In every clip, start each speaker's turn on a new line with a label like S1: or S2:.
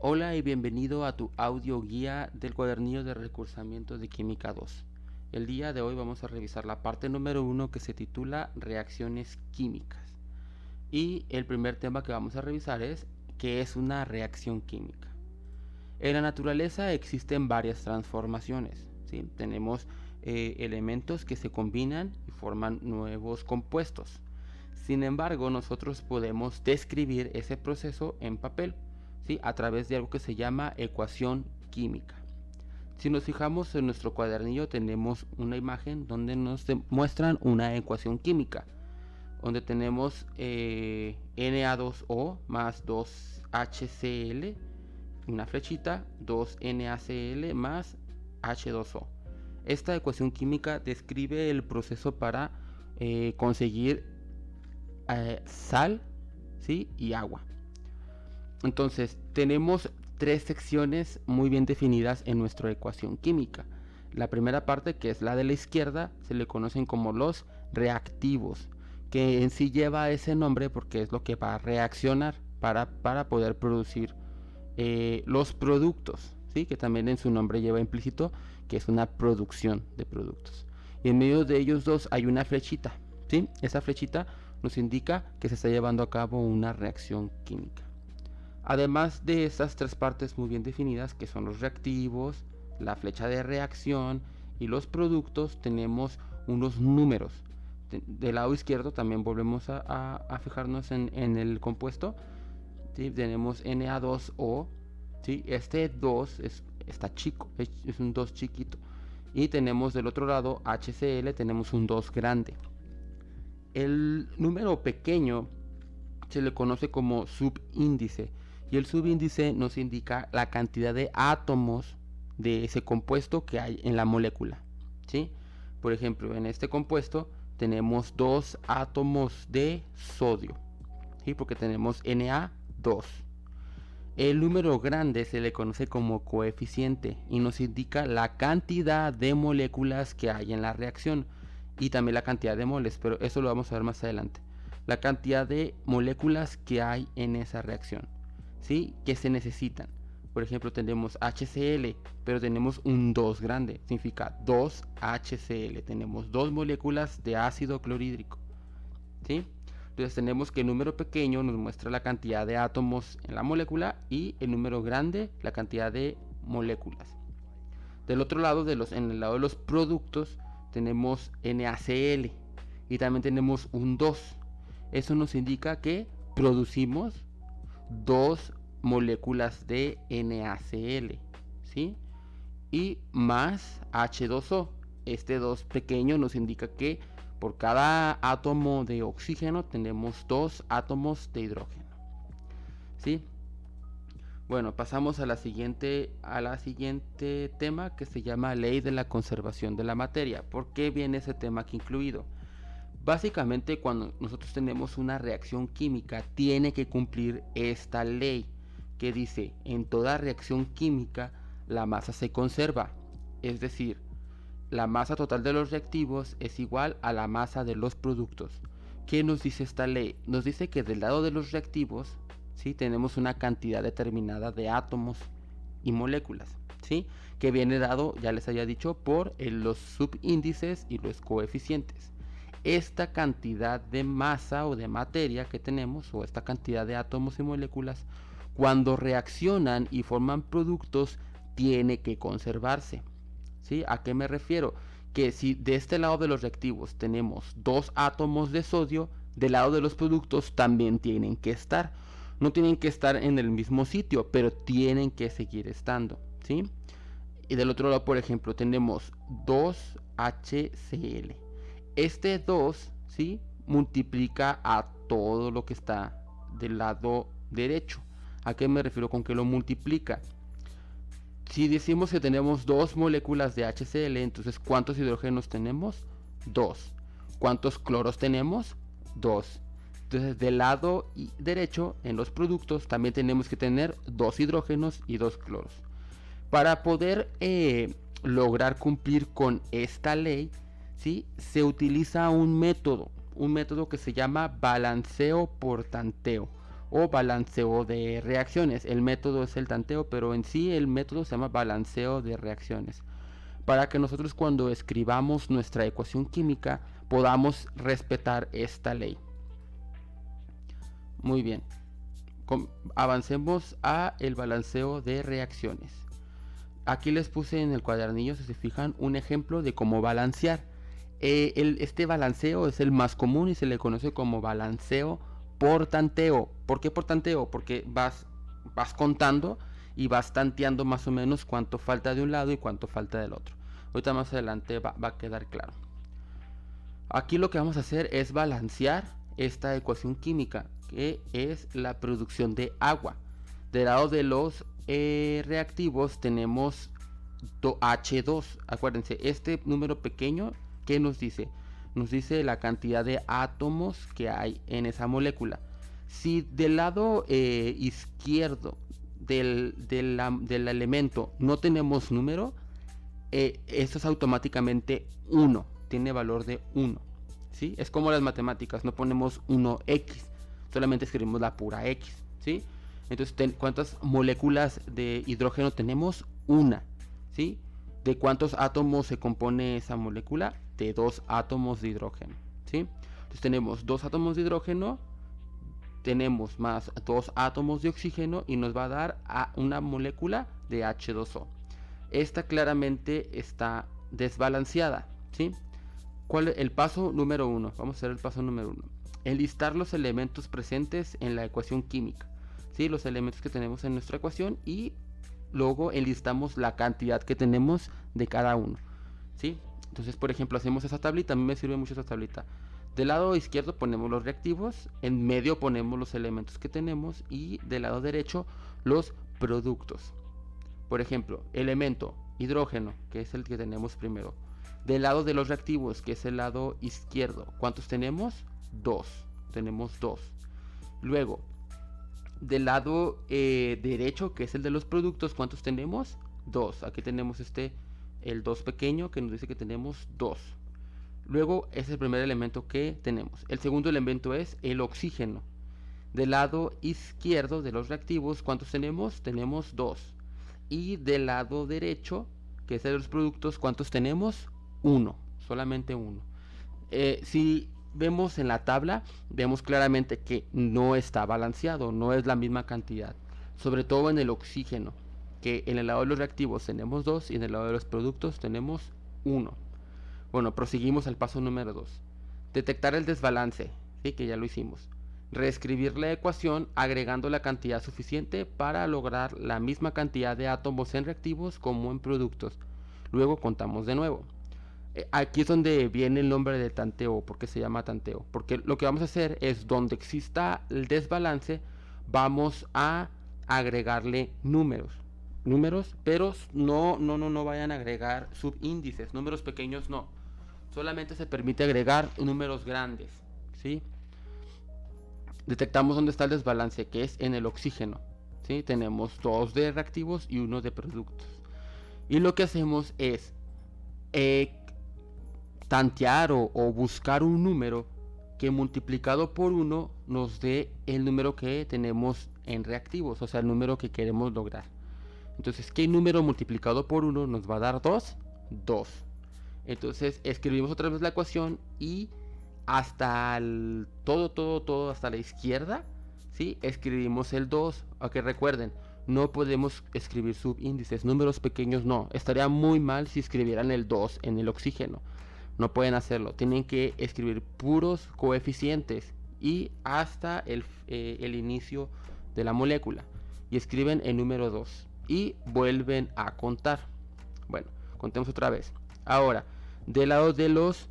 S1: Hola y bienvenido a tu audio guía del cuadernillo de recursamiento de Química 2. El día de hoy vamos a revisar la parte número 1 que se titula Reacciones químicas. Y el primer tema que vamos a revisar es ¿qué es una reacción química? En la naturaleza existen varias transformaciones, ¿sí? Tenemos elementos que se combinan y forman nuevos compuestos. Sin embargo, nosotros podemos describir ese proceso en papel, ¿sí? A través de algo que se llama ecuación química. Si nos fijamos en nuestro cuadernillo tenemos una imagen donde nos muestran una ecuación química, donde tenemos Na2O más 2HCl, una flechita, 2NaCl más H2O. Esta ecuación química describe el proceso para conseguir sal, ¿sí? Y agua. Entonces tenemos tres secciones muy bien definidas en nuestra ecuación química. La primera parte, que es la de la izquierda, se le conocen como los reactivos, que en sí lleva ese nombre porque es lo que va a reaccionar para poder producir los productos, ¿sí? Que también en su nombre lleva implícito que es una producción de productos. Y en medio de ellos dos hay una flechita, ¿sí? Esa flechita nos indica que se está llevando a cabo una reacción química. Además de estas tres partes muy bien definidas, que son los reactivos, la flecha de reacción y los productos, tenemos unos números. Del lado izquierdo también volvemos a fijarnos en el compuesto. ¿Sí? Tenemos Na2O, ¿sí? Este 2 está chico, es un 2 chiquito. Y tenemos del otro lado HCl, tenemos un 2 grande. El número pequeño se le conoce como subíndice, y el subíndice nos indica la cantidad de átomos de ese compuesto que hay en la molécula, ¿sí? Por ejemplo, en este compuesto tenemos dos átomos de sodio, ¿sí? Porque tenemos Na2. El número grande se le conoce como coeficiente y nos indica la cantidad de moléculas que hay en la reacción y también la cantidad de moles, pero eso lo vamos a ver más adelante. La cantidad de moléculas que hay en esa reacción, ¿sí? Que se necesitan. Por ejemplo, tenemos HCl, pero tenemos un 2 grande, significa 2HCl. Tenemos dos moléculas de ácido clorhídrico, ¿sí? Entonces tenemos que el número pequeño nos muestra la cantidad de átomos en la molécula y el número grande la cantidad de moléculas. Del otro lado, en el lado de los productos, tenemos NaCl y también tenemos un 2. Eso nos indica que producimos dos moléculas de NaCl, ¿sí? Y más H2O. Este 2 pequeño nos indica que por cada átomo de oxígeno tenemos dos átomos de hidrógeno, ¿sí? Bueno, pasamos a la siguiente tema, que se llama Ley de la Conservación de la Materia. ¿Por qué viene ese tema aquí incluido? Básicamente, cuando nosotros tenemos una reacción química, tiene que cumplir esta ley que dice: en toda reacción química la masa se conserva, es decir, la masa total de los reactivos es igual a la masa de los productos. ¿Qué nos dice esta ley? Nos dice que del lado de los reactivos, ¿sí? Tenemos una cantidad determinada de átomos y moléculas, ¿sí? Que viene dado, ya les había dicho, por los subíndices y los coeficientes. Esta cantidad de masa o de materia que tenemos, o esta cantidad de átomos y moléculas, cuando reaccionan y forman productos, tiene que conservarse, ¿sí? ¿A qué me refiero? Que si de este lado de los reactivos tenemos dos átomos de sodio, del lado de los productos también tienen que estar. No tienen que estar en el mismo sitio, pero tienen que seguir estando, ¿sí? Y del otro lado, por ejemplo, tenemos 2HCl. Este 2, ¿sí? Multiplica a todo lo que está del lado derecho. ¿A qué me refiero con que lo multiplica? Si decimos que tenemos dos moléculas de HCl, entonces ¿cuántos hidrógenos tenemos? 2. ¿Cuántos cloros tenemos? 2. Entonces del lado derecho, en los productos, también tenemos que tener 2 hidrógenos y 2 cloros. Para poder lograr cumplir con esta ley, ¿sí? Se utiliza un método que se llama balanceo por tanteo, o balanceo de reacciones. El método es el tanteo, pero en sí el método se llama balanceo de reacciones. Para que nosotros cuando escribamos nuestra ecuación química podamos respetar esta ley. Muy bien. Avancemos a el balanceo de reacciones. Aquí les puse en el cuadernillo, si se fijan, un ejemplo de cómo balancear. Este balanceo es el más común y se le conoce como balanceo por tanteo. ¿Por qué por tanteo? Porque vas contando y vas tanteando más o menos cuánto falta de un lado y cuánto falta del otro. Ahorita más adelante va a quedar claro. Aquí lo que vamos a hacer es balancear esta ecuación química, que es la producción de agua. Del lado de los reactivos tenemos H2. Acuérdense, este número pequeño, ¿qué nos dice? Nos dice la cantidad de átomos que hay en esa molécula. Si del lado izquierdo del elemento no tenemos número, esto es automáticamente 1, tiene valor de 1, ¿sí? Es como las matemáticas, no ponemos 1x, solamente escribimos la pura x, ¿sí? Entonces, ¿cuántas moléculas de hidrógeno tenemos? Una, ¿sí? ¿De cuántos átomos se compone esa molécula? De 2 átomos de hidrógeno, ¿sí? Entonces tenemos 2 átomos de hidrógeno, tenemos más 2 átomos de oxígeno y nos va a dar a una molécula de H2O. Esta claramente está desbalanceada, ¿sí? ¿Cuál es el paso número 1? Vamos a hacer el paso número 1. Enlistar los elementos presentes en la ecuación química, ¿sí? Los elementos que tenemos en nuestra ecuación y luego enlistamos la cantidad que tenemos de cada uno, ¿sí? Entonces, por ejemplo, hacemos esa tablita. A mí me sirve mucho esa tablita. Del lado izquierdo ponemos los reactivos, en medio ponemos los elementos que tenemos y del lado derecho los productos. Por ejemplo, elemento hidrógeno, que es el que tenemos primero. Del lado de los reactivos, que es el lado izquierdo, ¿cuántos tenemos? 2. Tenemos 2. Luego, del lado derecho, que es el de los productos, ¿cuántos tenemos? 2. Aquí tenemos el 2 pequeño, que nos dice que tenemos 2. Luego, es el primer elemento que tenemos. El segundo elemento es el oxígeno. Del lado izquierdo de los reactivos, ¿cuántos tenemos? Tenemos 2. Y del lado derecho, que es de los productos, ¿cuántos tenemos? 1, solamente 1. Si vemos en la tabla, vemos claramente que no está balanceado, no es la misma cantidad. Sobre todo en el oxígeno, que en el lado de los reactivos tenemos 2 y en el lado de los productos tenemos 1. Bueno, proseguimos al paso número 2. Detectar el desbalance, ¿sí? Que ya lo hicimos. Reescribir la ecuación agregando la cantidad suficiente para lograr la misma cantidad de átomos en reactivos como en productos. Luego contamos de nuevo. Aquí es donde viene el nombre de tanteo. ¿Por qué se llama tanteo? Porque lo que vamos a hacer es, donde exista el desbalance, vamos a agregarle números, pero no vayan a agregar subíndices, números pequeños no. Solamente se permite agregar números grandes, ¿sí? Detectamos dónde está el desbalance, que es en el oxígeno, ¿sí? Tenemos 2 de reactivos y 1 de productos. Y lo que hacemos es tantear o buscar un número que multiplicado por 1 nos dé el número que tenemos en reactivos, o sea, el número que queremos lograr. Entonces, ¿qué número multiplicado por 1 nos va a dar 2? 2. Entonces, escribimos otra vez la ecuación y hasta todo hasta la izquierda, ¿sí? Escribimos el 2. Aunque recuerden, no podemos escribir subíndices, números pequeños no. Estaría muy mal si escribieran el 2 en el oxígeno. No pueden hacerlo. Tienen que escribir puros coeficientes y hasta el inicio de la molécula. Y escriben el número 2. Y vuelven a contar. Bueno, contemos otra vez. Ahora, del lado de los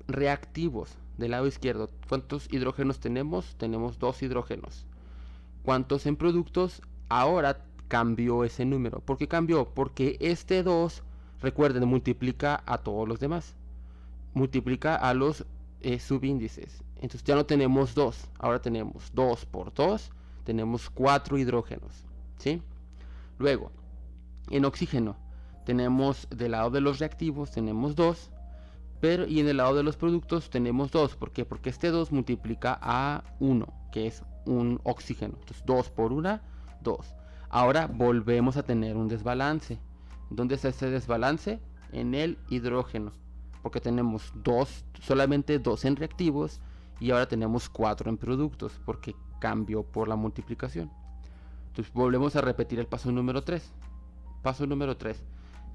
S1: reactivos, del lado izquierdo, ¿cuántos hidrógenos tenemos? Tenemos 2 hidrógenos. ¿Cuántos en productos? Ahora cambió ese número. ¿Por qué cambió? Porque este 2, recuerden, multiplica a todos los demás. Multiplica a los subíndices. Entonces ya no tenemos 2. Ahora tenemos 2 por 2. Tenemos 4 hidrógenos, ¿sí? Luego, en oxígeno, tenemos del lado de los reactivos, tenemos 2. Y en el lado de los productos tenemos 2. ¿Por qué? Porque este 2 multiplica a 1. que es un oxígeno. Entonces 2 por 1, 2. Ahora volvemos a tener un desbalance. ¿Dónde está ese desbalance? En el hidrógeno, porque tenemos solamente 2 en reactivos y ahora tenemos 4 en productos, porque cambió por la multiplicación. Entonces volvemos a repetir el paso número 3. Paso número 3.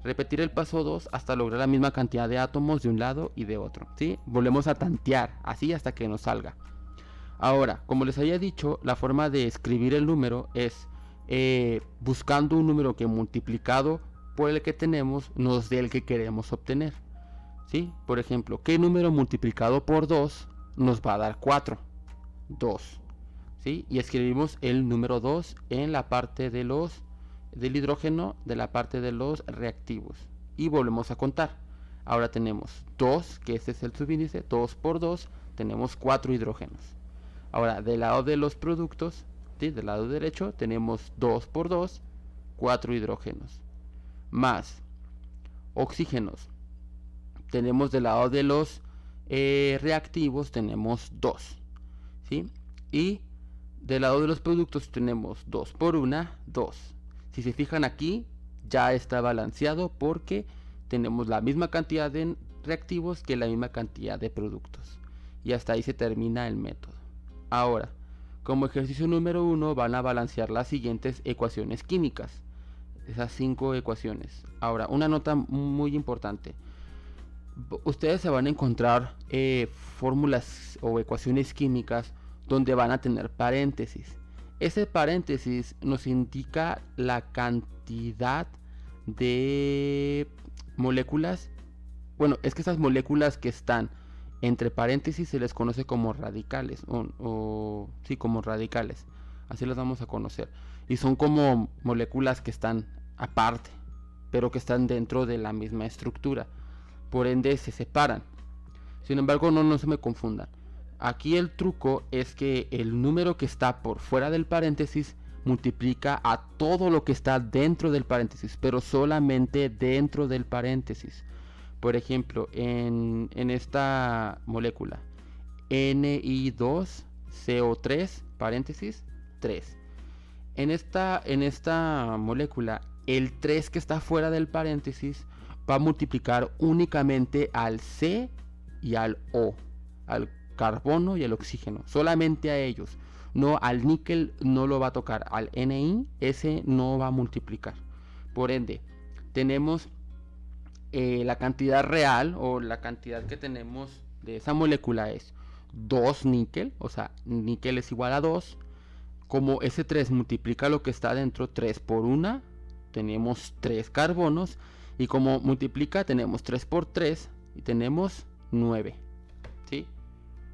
S1: Repetir el paso 2 hasta lograr la misma cantidad de átomos de un lado y de otro, ¿sí? Volvemos a tantear, así hasta que nos salga. Ahora, como les había dicho, la forma de escribir el número es buscando un número que multiplicado por el que tenemos nos dé el que queremos obtener, ¿sí? Por ejemplo, ¿qué número multiplicado por 2 nos va a dar 4? 2, ¿sí? Y escribimos el número 2 en la parte del hidrógeno de la parte de los reactivos y volvemos a contar. Ahora tenemos 2, que este es el subíndice, 2 por 2, tenemos 4 hidrógenos. Ahora del lado de los productos, ¿sí? Del lado derecho tenemos 2 por 2, 4 hidrógenos, más oxígenos. Tenemos del lado de los reactivos tenemos 2, ¿sí? Y del lado de los productos tenemos 2 por 1, 2. Si se fijan aquí, ya está balanceado porque tenemos la misma cantidad de reactivos que la misma cantidad de productos. Y hasta ahí se termina el método. Ahora, como ejercicio número 1 van a balancear las siguientes ecuaciones químicas. Esas 5 ecuaciones. Ahora, una nota muy importante. Ustedes se van a encontrar fórmulas o ecuaciones químicas donde van a tener paréntesis. Ese paréntesis nos indica la cantidad de moléculas. Bueno, es que esas moléculas que están entre paréntesis se les conoce como radicales. Sí, como radicales. Así las vamos a conocer. Y son como moléculas que están aparte, pero que están dentro de la misma estructura. Por ende se separan. Sin embargo, no se me confundan. Aquí el truco es que el número que está por fuera del paréntesis multiplica a todo lo que está dentro del paréntesis, pero solamente dentro del paréntesis. Por ejemplo, en esta molécula Ni2CO3 paréntesis 3. En esta molécula el 3 que está fuera del paréntesis va a multiplicar únicamente al C y al O, al carbono y al oxígeno, solamente a ellos. No, al níquel no lo va a tocar, al Ni ese no va a multiplicar. Por ende, tenemos la cantidad real o la cantidad que tenemos de esa molécula es 2 níquel, o sea, níquel es igual a 2. Como ese 3 multiplica lo que está dentro, 3 por 1, tenemos 3 carbonos. Y como multiplica, tenemos 3 por 3 y tenemos 9. ¿Sí?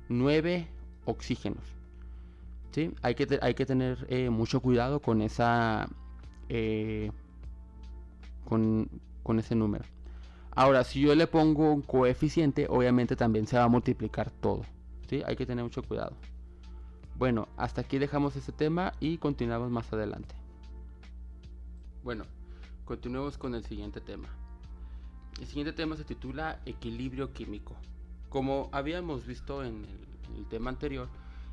S1: 9 oxígenos. ¿Sí? Hay que tener mucho cuidado con esa con ese número. Ahora, si yo le pongo un coeficiente, obviamente también se va a multiplicar todo. ¿Sí? Hay que tener mucho cuidado. Bueno, hasta aquí dejamos este tema y continuamos más adelante. Bueno, continuemos con el siguiente tema. El siguiente tema se titula equilibrio químico. Como habíamos visto en el tema anterior,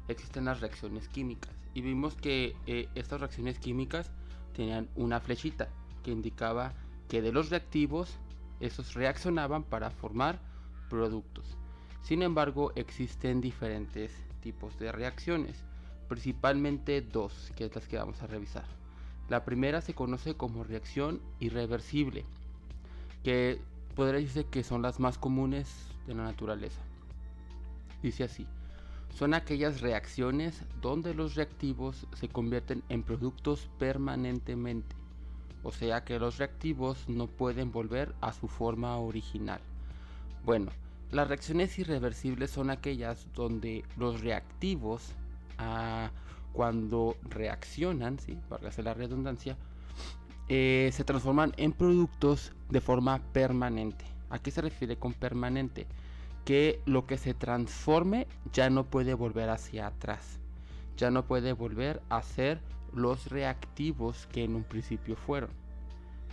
S1: existen las reacciones químicas y vimos que estas reacciones químicas tenían una flechita que indicaba que de los reactivos esos reaccionaban para formar productos. Sin embargo, existen diferentes tipos de reacciones, principalmente dos, que es las que vamos a revisar. La primera se conoce como reacción irreversible, que podría decirse que son las más comunes de la naturaleza. Dice así: son aquellas reacciones donde los reactivos se convierten en productos permanentemente, o sea que los reactivos no pueden volver a su forma original. Bueno, las reacciones irreversibles son aquellas donde los reactivos, cuando reaccionan, ¿sí? Válgase la redundancia, se transforman en productos de forma permanente. ¿A qué se refiere con permanente? Que lo que se transforme ya no puede volver hacia atrás, ya no puede volver a ser los reactivos que en un principio fueron.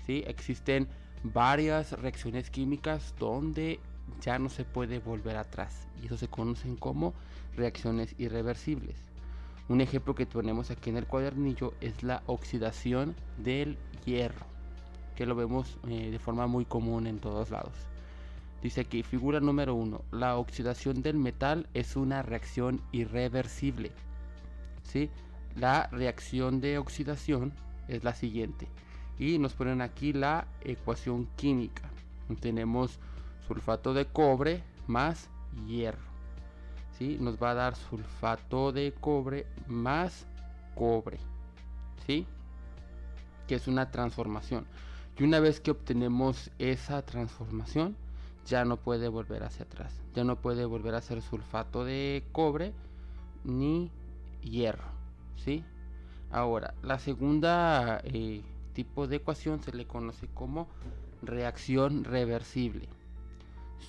S1: ¿Sí? Existen varias reacciones químicas donde ya no se puede volver atrás y eso se conocen como reacciones irreversibles. Un ejemplo que tenemos aquí en el cuadernillo es la oxidación del hierro, que lo vemos de forma muy común en todos lados. Dice aquí, figura número 1, la oxidación del metal es una reacción irreversible. ¿Sí? La reacción de oxidación es la siguiente. Y nos ponen aquí la ecuación química. Tenemos sulfato de cobre más hierro. ¿Sí? Nos va a dar sulfato de cobre más cobre. ¿Sí? Que es una transformación. Y una vez que obtenemos esa transformación, ya no puede volver hacia atrás. Ya no puede volver a ser sulfato de cobre ni hierro. ¿Sí? Ahora, la segunda tipo de ecuación se le conoce como reacción reversible.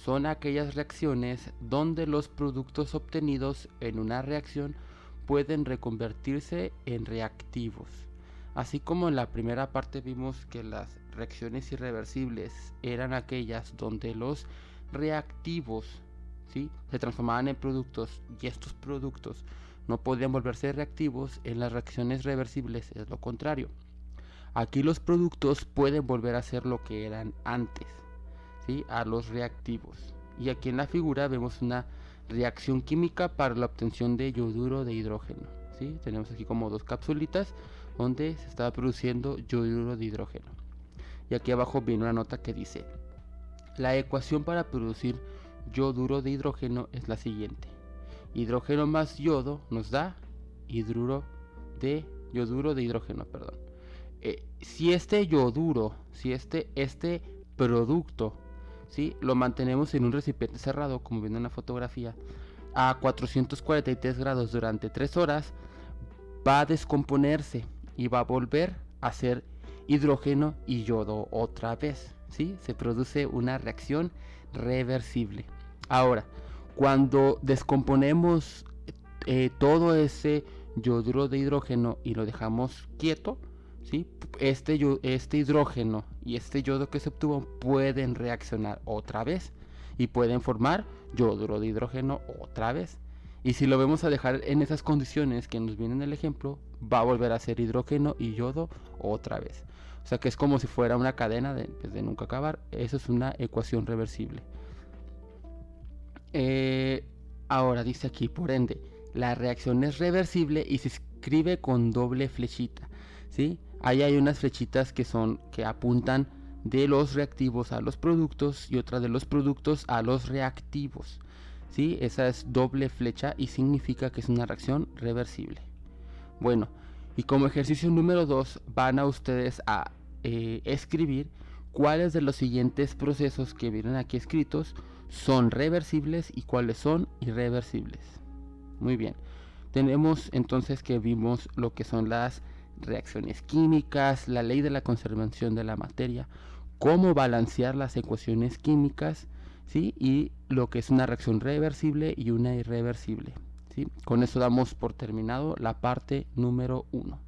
S1: Son aquellas reacciones donde los productos obtenidos en una reacción pueden reconvertirse en reactivos. Así como en la primera parte vimos que las reacciones irreversibles eran aquellas donde los reactivos, ¿sí?, se transformaban en productos y estos productos no podían volverse reactivos, en las reacciones reversibles es lo contrario. Aquí los productos pueden volver a ser lo que eran antes, ¿sí?, a los reactivos. Y aquí en la figura vemos una reacción química para la obtención de yoduro de hidrógeno. ¿Sí? Tenemos aquí como dos capsulitas donde se está produciendo yoduro de hidrógeno. Y aquí abajo viene una nota que dice: la ecuación para producir yoduro de hidrógeno es la siguiente. Hidrógeno más yodo nos da yoduro de hidrógeno, perdón. Si este yoduro, si este producto, ¿sí?, lo mantenemos en un recipiente cerrado, como viene en la fotografía, a 443 grados durante 3 horas, va a descomponerse y va a volver a ser hidrógeno y yodo otra vez, ¿sí? Se produce una reacción reversible. Ahora, cuando descomponemos todo ese yoduro de hidrógeno y lo dejamos quieto, ¿sí?, este hidrógeno y este yodo que se obtuvo pueden reaccionar otra vez y pueden formar yoduro de hidrógeno otra vez. Y si lo vamos a dejar en esas condiciones que nos vienen en el ejemplo, va a volver a ser hidrógeno y yodo otra vez. O sea que es como si fuera una cadena de nunca acabar. Eso es una ecuación reversible. Ahora dice aquí, por ende, la reacción es reversible y se escribe con doble flechita, ¿sí? Ahí hay unas flechitas que apuntan de los reactivos a los productos y otra de los productos a los reactivos, ¿sí? Esa es doble flecha y significa que es una reacción reversible. Bueno, y como ejercicio número 2 van a ustedes a escribir cuáles de los siguientes procesos que vienen aquí escritos son reversibles y cuáles son irreversibles. Muy bien, tenemos entonces que vimos lo que son las reacciones químicas, la ley de la conservación de la materia, cómo balancear las ecuaciones químicas, ¿sí?, y lo que es una reacción reversible y una irreversible, ¿sí? Con eso damos por terminado la parte número 1.